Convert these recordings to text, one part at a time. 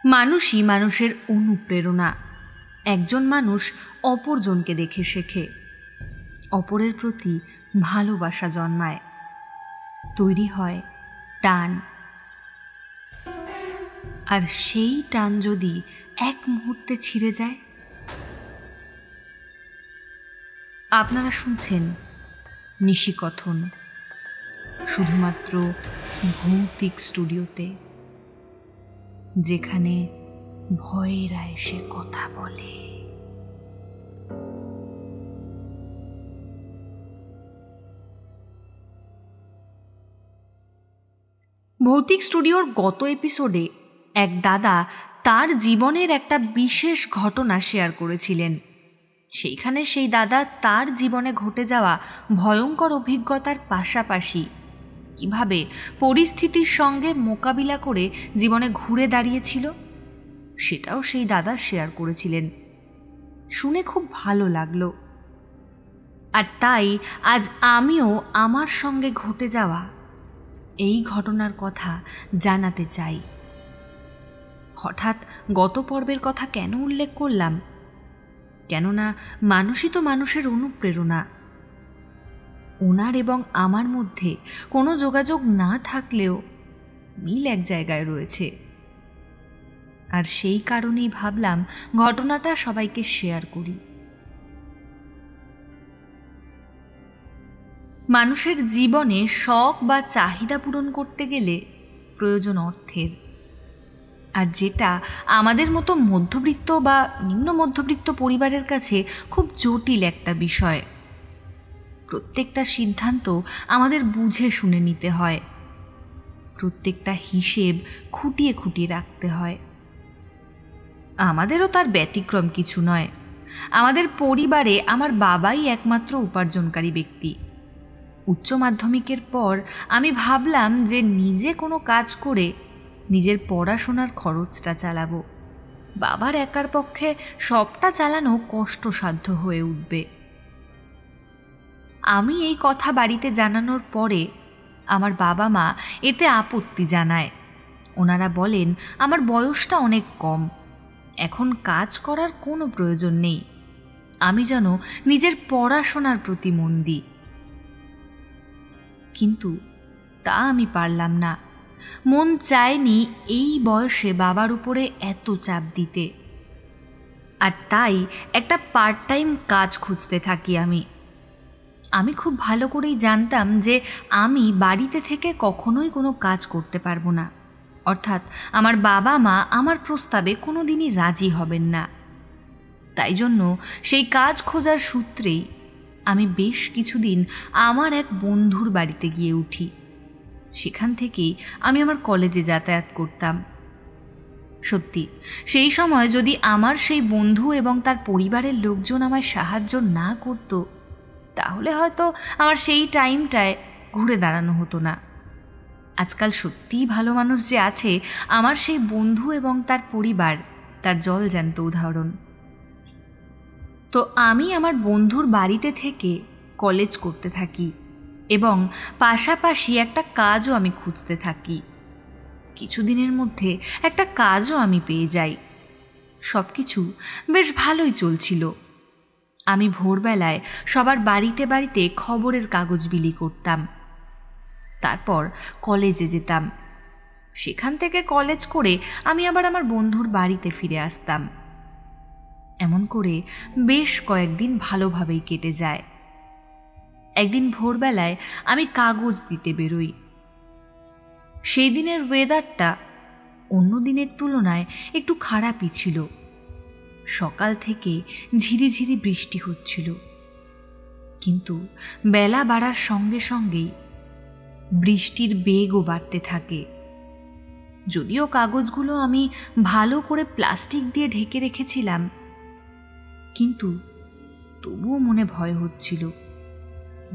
মানুষই মানুষের অনুপ্রেরণা। একজন মানুষ অপরজনকে দেখে শেখে, অপরের প্রতি ভালোবাসা জন্মায়, তৈরি হয় টান। আর সেই টান যদি এক মুহূর্তে ছিঁড়ে যায়। আপনারা শুনছেন নিশিকথন, শুধুমাত্র ভৌতিক স্টুডিওতে, যেখানে ভয়েরা এসে কথা বলে। ভৌতিক স্টুডিওর গত এপিসোডে এক দাদা তার জীবনের একটা বিশেষ ঘটনা শেয়ার করেছিলেন। সেইখানে সেই দাদা তার জীবনে ঘটে যাওয়া ভয়ঙ্কর অভিজ্ঞতার পাশাপাশি কিভাবে পরিস্থিতির সঙ্গে মোকাবিলা করে জীবনে ঘুরে দাঁড়িয়েছিল সেটাও সেই দাদা শেয়ার করেছিলেন। শুনে খুব ভালো লাগলো। আর তাই আজ আমিও আমার সঙ্গে ঘটে যাওয়া এই ঘটনার কথা জানাতে চাই। হঠাৎ গত পর্বের কথা কেন উল্লেখ করলাম? কেননা মানুষই তো মানুষের অনুপ্রেরণা। ওনার এবং আমার মধ্যে কোনো যোগাযোগ না থাকলেও মিল এক জায়গায় রয়েছে। আর সেই কারণেই ভাবলাম ঘটনাটা সবাইকে শেয়ার করি। মানুষের জীবনে শখ বা চাহিদা পূরণ করতে গেলে প্রয়োজন অর্থের। আর যেটা আমাদের মতো মধ্যবিত্ত বা নিম্ন মধ্যবিত্ত পরিবারের কাছে খুব জটিল একটা বিষয়। প্রত্যেকটা সিদ্ধান্ত আমাদের বুঝে শুনে নিতে হয়, প্রত্যেকটা হিসেব খুঁটিয়ে খুঁটিয়ে রাখতে হয়। আমাদেরও তার ব্যতিক্রম কিছু নয়। আমাদের পরিবারে আমার বাবাই একমাত্র উপার্জনকারী ব্যক্তি। উচ্চ মাধ্যমিকের পর আমি ভাবলাম যে নিজে কোনো কাজ করে নিজের পড়াশোনার খরচটা চালাবো। বাবার একার পক্ষে সবটা চালানো কষ্টসাধ্য হয়ে উঠবে। আমি এই কথা বাড়িতে জানানোর পরে আমার বাবা মা এতে আপত্তি জানায়। ওনারা বলেন আমার বয়সটা অনেক কম, এখন কাজ করার কোনো প্রয়োজন নেই, আমি যেন নিজের পড়াশোনার প্রতি মন দিই। কিন্তু তা আমি পারলাম না। মন চায়নি এই বয়সে বাবার উপরে এত চাপ দিতে। আর তাই একটা পার্ট টাইম কাজ খুঁজতে থাকি আমি খুব ভালো করেই জানতাম যে আমি বাড়িতে থেকে কখনোই কোনো কাজ করতে পারবো না। অর্থাৎ আমার বাবা মা আমার প্রস্তাবে কোনো দিনই রাজি হবেন না। তাই জন্য সেই কাজ খোঁজার সূত্রেই আমি বেশ কিছুদিন আমার এক বন্ধুর বাড়িতে গিয়ে উঠি। সেখান থেকেই আমি আমার কলেজে যাতায়াত করতাম। সত্যি সেই সময় যদি আমার সেই বন্ধু এবং তার পরিবারের লোকজন আমায় সাহায্য না করত, তাহলে হয়তো আমার সেই টাইমটায় ঘুরে দাঁড়ানো হতো না। আজকাল সত্যিই ভালো মানুষ যে আছে, আমার সেই বন্ধু এবং তার পরিবার তার জলজ্যান্ত উদাহরণ। তো আমি আমার বন্ধুর বাড়িতে থেকে কলেজ করতে থাকি এবং পাশাপাশি একটা কাজও আমি খুঁজতে থাকি। কিছুদিনের মধ্যে একটা কাজও আমি পেয়ে যাই। সব কিছু বেশ ভালোই চলছিল। আমি ভোরবেলায় সবার বাড়িতে বাড়িতে খবরের কাগজ বিলি করতাম, তারপর কলেজে যেতাম। সেখান থেকে কলেজ করে আমি আবার আমার বন্ধুর বাড়িতে ফিরে আসতাম। এমন করে বেশ কয়েকদিন ভালোভাবেই কেটে যায়। একদিন ভোরবেলায় আমি কাগজ দিতে বেরোই। সেই দিনের ওয়েদারটা অন্য দিনের তুলনায় একটু খারাপই ছিল। সকাল থেকে ঝিরিঝিরি বৃষ্টি হচ্ছিল, কিন্তু বেলা বাড়ার সঙ্গে সঙ্গেই বৃষ্টির বেগও বাড়তে থাকে। যদিও কাগজগুলো আমি ভালো করে প্লাস্টিক দিয়ে ঢেকে রেখেছিলাম, কিন্তু তবুও মনে ভয় হচ্ছিল,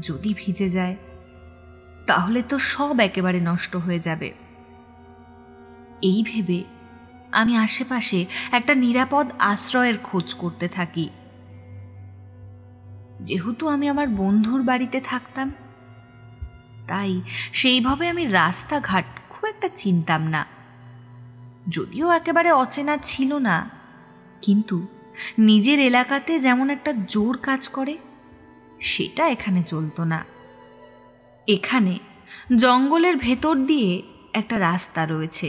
যদি ভিজে যায় তাহলে তো সব একেবারে নষ্ট হয়ে যাবে। এই ভেবে আমি আশেপাশে একটা নিরাপদ আশ্রয়ের খোঁজ করতে থাকি। যেহেতু আমি আমার বন্ধুর বাড়িতে থাকতাম, তাই সেইভাবে আমি রাস্তাঘাট খুব একটা চিনতাম না। যদিও একেবারে অচেনা ছিল না, কিন্তু নিজের এলাকাতে যেমন একটা জোর কাজ করে সেটা এখানে চলতো না। এখানে জঙ্গলের ভেতর দিয়ে একটা রাস্তা রয়েছে।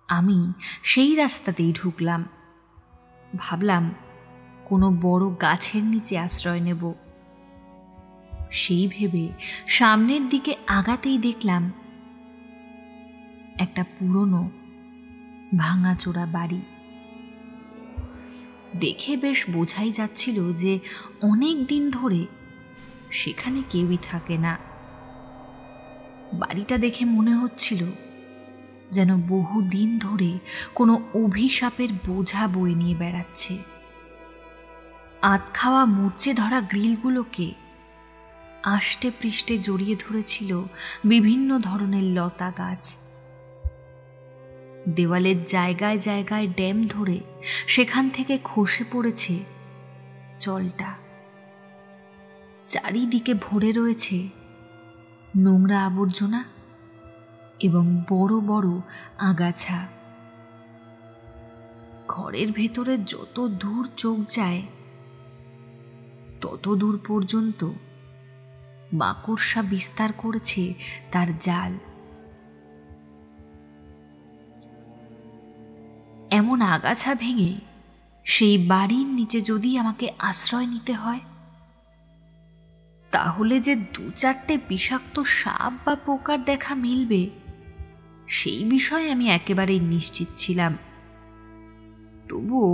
আমি সেই রাস্তাতেই ঢুকলাম। ভাবলাম কোনো বড় গাছের নিচে আশ্রয় নেব। সেই ভেবে সামনের দিকে আগাতেই দেখলাম একটা পুরনো ভাঙাচোরা বাড়ি। দেখে বেশ বোঝাই যাচ্ছিল যে অনেক দিন ধরে সেখানে কেউই থাকে না। বাড়িটা দেখে মনে হচ্ছিল যেন বহুদিন ধরে কোনো অভিশাপের বোঝা বয়ে নিয়ে বেড়াচ্ছে। আধখাওয়া মরচে ধরা গ্রিলগুলোকে আষ্টে পৃষ্ঠে জড়িয়ে ধরেছিল বিভিন্ন ধরনের লতা গাছ। দেওয়ালের জায়গায় জায়গায় ড্যাম ধরে সেখান থেকে খসে পড়েছে জলটা। চারিদিকে ভরে রয়েছে নোংরা আবর্জনা এবং বড় বড় আগাছা। ঘরের ভেতরে যত দূর চোখ যায় তত দূর পর্যন্ত মাকড়সা বিস্তার করেছে তার জাল। এমন আগাছা ভেঙে সেই বাড়ির নিচে যদি আমাকে আশ্রয় নিতে হয়, তাহলে যে 2-4টে বিষাক্ত সাপ বা পোকার দেখা মিলবে সেই বিষয়ে আমি একেবারেই নিশ্চিত ছিলাম। তবুও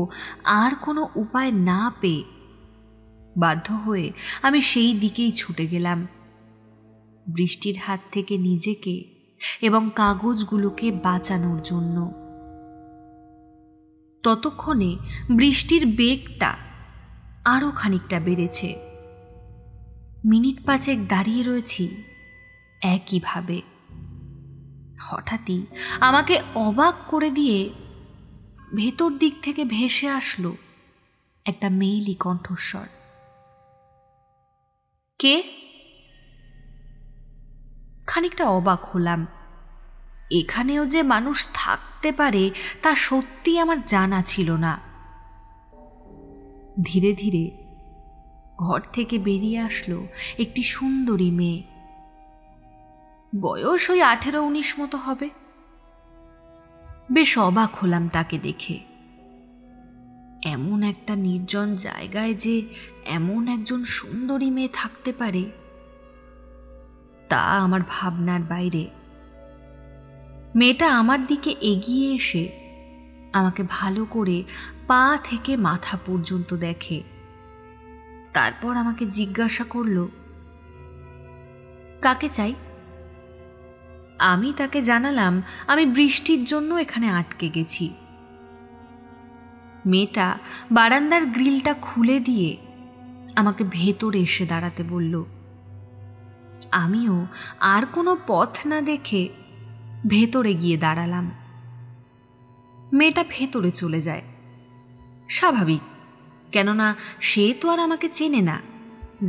আর কোনো উপায় না পেয়ে বাধ্য হয়ে আমি সেই দিকেই ছুটে গেলাম, বৃষ্টির হাত থেকে নিজেকে এবং কাগজগুলোকে বাঁচানোর জন্য। ততক্ষণে বৃষ্টির বেগটা আরও খানিকটা বেড়েছে। মিনিট 5 দাঁড়িয়ে রয়েছি একইভাবে। হঠাৎই আমাকে অবাক করে দিয়ে ভেতর দিক থেকে ভেসে আসলো একটা মেয়েলি কণ্ঠস্বর। কে? খানিকটা অবাক হলাম। এখানেও যে মানুষ থাকতে পারে তা সত্যি আমার জানা ছিল না। ধীরে ধীরে ঘর থেকে বেরিয়ে আসলো একটি সুন্দরী মেয়ে। বয়স ওই 18-19 মতো হবে। বেশ অবাক হলাম তাকে দেখে। এমন একটা নির্জন জায়গায় যে এমন একজন সুন্দরী মেয়ে থাকতে পারে তা আমার ভাবনার বাইরে। মেয়েটা আমার দিকে এগিয়ে এসে আমাকে ভালো করে পা থেকে মাথা পর্যন্ত দেখে। তারপর আমাকে জিজ্ঞাসা করলো, কাকে চাই? আমি তাকে জানালাম আমি বৃষ্টির জন্য এখানে আটকে গেছি। মেয়েটা বারান্দার গ্রিলটা খুলে দিয়ে আমাকে ভেতরে এসে দাঁড়াতে বলল। আমিও আর কোনো পথ না দেখে ভেতরে গিয়ে দাঁড়ালাম। মেয়েটা ভেতরে চলে যায়। স্বাভাবিক, কেননা সে তো আর আমাকে চেনে না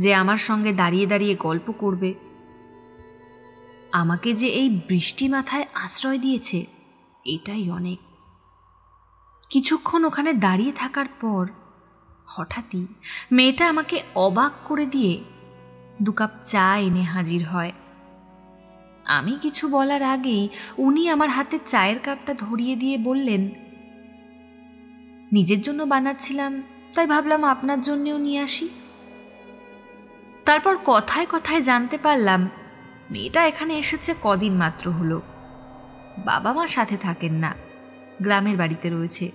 যে আমার সঙ্গে দাঁড়িয়ে দাঁড়িয়ে গল্প করবে। আমাকে যে এই বৃষ্টি মাথায় আশ্রয় দিয়েছে এটাই অনেক। কিছুক্ষণ ওখানে দাঁড়িয়ে থাকার পর হঠাৎই মেয়েটা আমাকে অবাক করে দিয়ে 2 কাপ চা এনে হাজির হয়। আমি কিছু বলার আগেই উনি আমার হাতে চায়ের কাপটা ধরিয়ে দিয়ে বললেন, নিজের জন্য বানাচ্ছিলাম, তাই ভাবলাম আপনার জন্যেও নিয়ে আসি। তারপর কথায় কথায় জানতে পারলাম মেয়েটা এখানে এসেছে কদিন মাত্র হলো। বাবা মা সাথে থাকেন না, গ্রামের বাড়িতে রয়েছে।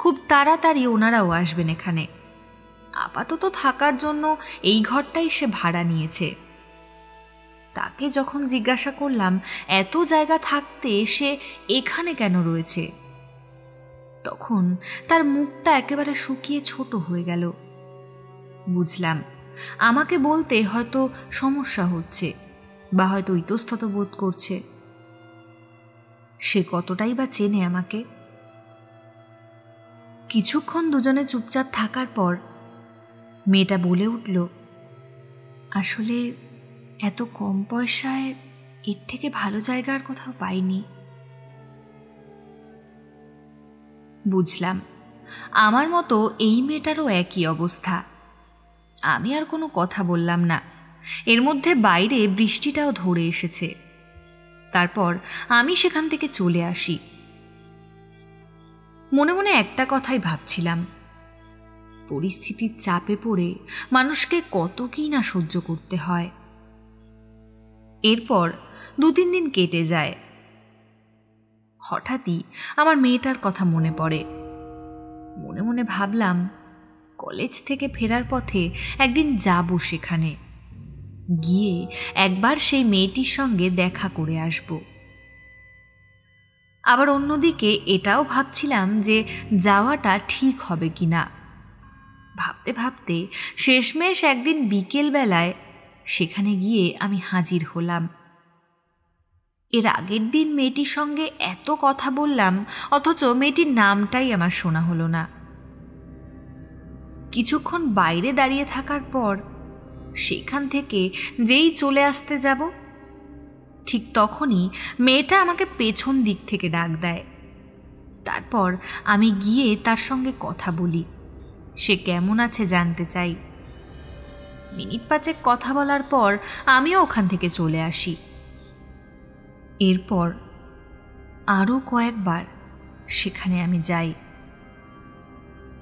খুব তাড়াতাড়ি ওনারাও আসবেন এখানে। আপাতত থাকার জন্য এই ঘরটাই সে ভাড়া নিয়েছে। তাকে যখন জিজ্ঞাসা করলাম এত জায়গা থাকতে সে এখানে কেন রয়েছে, তখন তার মুখটা একেবারে শুকিয়ে ছোট হয়ে গেল। বুঝলাম আমাকে বলতে হয়তো সমস্যা হচ্ছে বা হয়তো ইতস্তত বোধ করছে। সে কতটাই বা চেনে আমাকে। কিছুক্ষণ দুজনে চুপচাপ থাকার পর মেয়েটা বলে উঠল, আসলে এত কম পয়সায় এর থেকে ভালো জায়গা আর কোথাও পাইনি। বুঝলাম আমার মতো এই মেয়েটারও একই অবস্থা। আমি আর কোনো কথা বললাম না। এর মধ্যে বাইরে বৃষ্টিটাও ধরে এসেছে। তারপর আমি সেখান থেকে চলে আসি। মনে মনে একটা কথাই ভাবছিলাম, পরিস্থিতির চাপে পড়ে মানুষকে কত কি না সহ্য করতে হয়। এরপর 2-3 দিন কেটে যায়। হঠাৎই আমার মেয়েটার কথা মনে পড়ে। মনে মনে ভাবলাম, কলেজ থেকে ফেরার পথে একদিন যাব সেখানে, গিয়ে একবার সেই মেয়েটির সঙ্গে দেখা করে আসব। আবার অন্যদিকে এটাও ভাবছিলাম যে যাওয়াটা ঠিক হবে কিনা। ভাবতে ভাবতে শেষমেশ একদিন বিকেলবেলায় সেখানে গিয়ে আমি হাজির হলাম। এর আগের দিন মেয়েটির সঙ্গে এত কথা বললাম, অথচ মেয়েটির নামটাই আমার শোনা হলো না। কিছুক্ষণ বাইরে দাঁড়িয়ে থাকার পর সেখান থেকে যেই চলে আসতে যাব, ঠিক তখনই মেয়েটা আমাকে পেছন দিক থেকে ডাক দেয়। তারপর আমি গিয়ে তার সঙ্গে কথা বলি, সে কেমন আছে জানতে চাই। মিনিট 5 কথা বলার পর আমিও ওখান থেকে চলে আসি। এরপর আরও কয়েকবার সেখানে আমি যাই।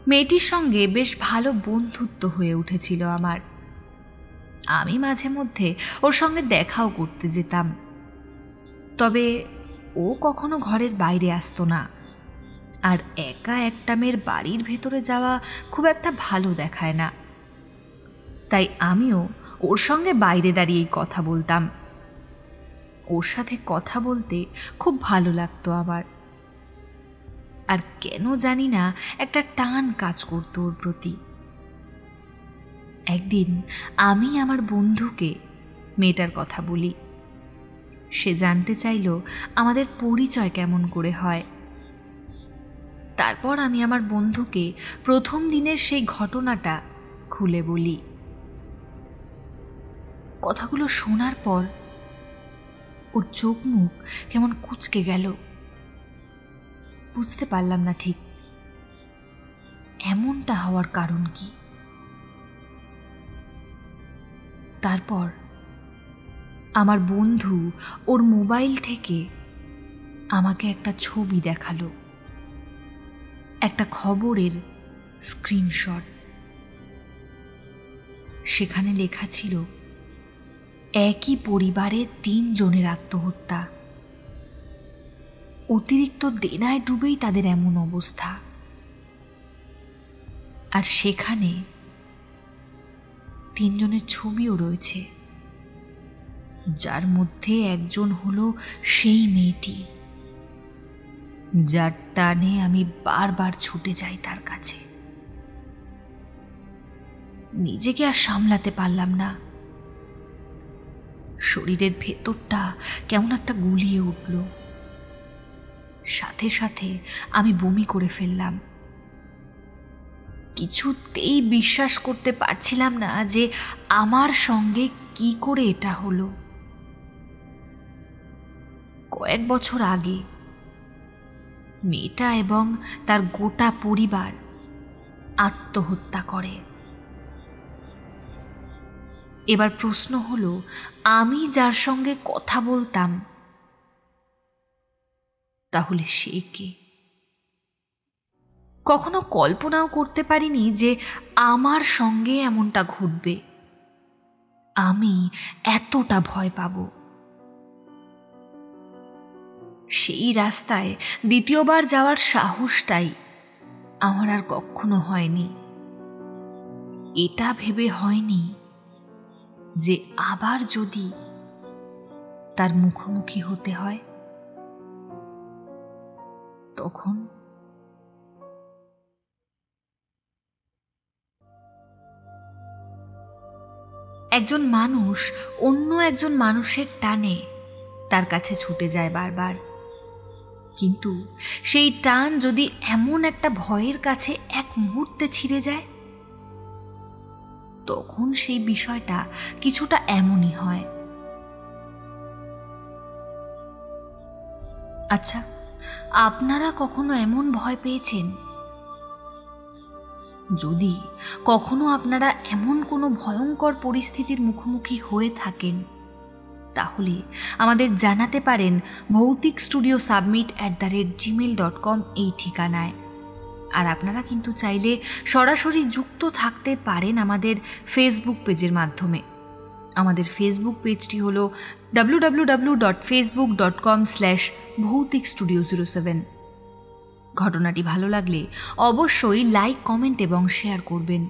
মেয়েটির সঙ্গে বেশ ভালো বন্ধুত্ব হয়ে উঠেছিল আমার। আমি মাঝে মধ্যে ওর সঙ্গে দেখাও করতে যেতাম, তবে ও কখনো ঘরের বাইরে আসতো না। আর একা একটা মেয়ের বাড়ির ভেতরে যাওয়া খুব একটা ভালো দেখায় না। তাই আমিও ওর সঙ্গে বাইরে দাঁড়িয়েই কথা বলতাম। ওর সাথে কথা বলতে খুব ভালো লাগতো আমার। আর কেন জানি না একটা টান কাজ করতো ওর প্রতি। একদিন আমি আমার বন্ধুকে মেয়েটার কথা বলি। সে জানতে চাইল আমাদের পরিচয় কেমন করে হয়। তারপর আমি আমার বন্ধুকে প্রথম দিনের সেই ঘটনাটা খুলে বলি। কথাগুলো শোনার পর ওর চোখ মুখ কেমন কুঁচকে গেল। বুঝতে পারলাম না ঠিক এমনটা হওয়ার কারণ কি। তারপর আমার বন্ধু ওর মোবাইল থেকে আমাকে একটা ছবি দেখালো, একটা খবরের স্ক্রিনশট। সেখানে লেখা ছিল, একই পরিবারে 3 জনের আত্মহত্যা, অতিরিক্ত দেনায় ডুবেই তাদের এমন অবস্থা। আর সেখানে 3 জনের ছবিও রয়েছে, যার মধ্যে একজন হলো সেই মেয়েটি যার টানে আমি বারবার ছুটে যাই তার কাছে। নিজেকে আর সামলাতে পারলাম না। শরীরের ভেতরটা কেমন একটা গুলিয়ে উঠল। সাথে সাথে আমি বমি করে ফেললাম। কিছুতেই বিশ্বাস করতে পারছিলাম না যে আমার সঙ্গে কি করে এটা হলো। কয়েক বছর আগে মেয়েটা এবং তার গোটা পরিবার আত্মহত্যা করে। এবার প্রশ্ন হলো, আমি যার সঙ্গে কথা বলতাম তাহলে সে কে? কখনো কল্পনাও করতে পারিনি যে আমার সঙ্গে এমনটা ঘটবে, আমি এতটা ভয় পাব। সেই রাস্তায় দ্বিতীয়বার যাওয়ার সাহসটাই আমার আর কখনো হয়নি। এটা ভেবে হয়নি যে আবার যদি তার মুখোমুখি হতে হয় তখন। একজন মানুষ অন্য একজন মানুষের টানে তার কাছে ছুটে যায় বারবার, কিন্তু সেই টান যদি এমন একটা ভয়ের কাছে এক মুহূর্তে ছিঁড়ে যায়, তখন সেই বিষয়টা কিছুটা এমনই হয়। আচ্ছা, আপনারা কখনো এমন ভয় পেয়েছেন? যদি কখনো আপনারা এমন কোনো ভয়ঙ্কর পরিস্থিতির মুখোমুখি হয়ে থাকেন, তাহলে আমাদের জানাতে পারেন bhautikstudiosubmit@gmail.com এই ঠিকানায়। আর আপনারা কিন্তু চাইলে সরাসরি যুক্ত থাকতে পারেন আমাদের ফেসবুক পেজের মাধ্যমে। আমাদের ফেসবুক পেজটি হল www.facebook.com/bhautikstudio07। ঘটনাটি ভালো লাগলে অবশ্যই লাইক, কমেন্ট এবং শেয়ার করবেন।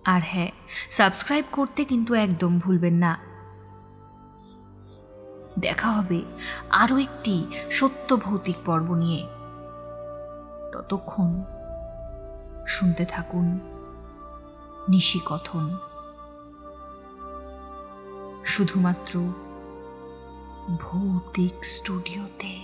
আর হ্যাঁ, সাবস্ক্রাইব করতে কিন্তু একদম ভুলবেন না। দেখা হবে আরও একটি সত্য ভৌতিক পর্ব নিয়ে। ততক্ষণ শুনতে থাকুন নিশিকথন, শুধুমাত্র ভৌতিক স্টুডিওতে।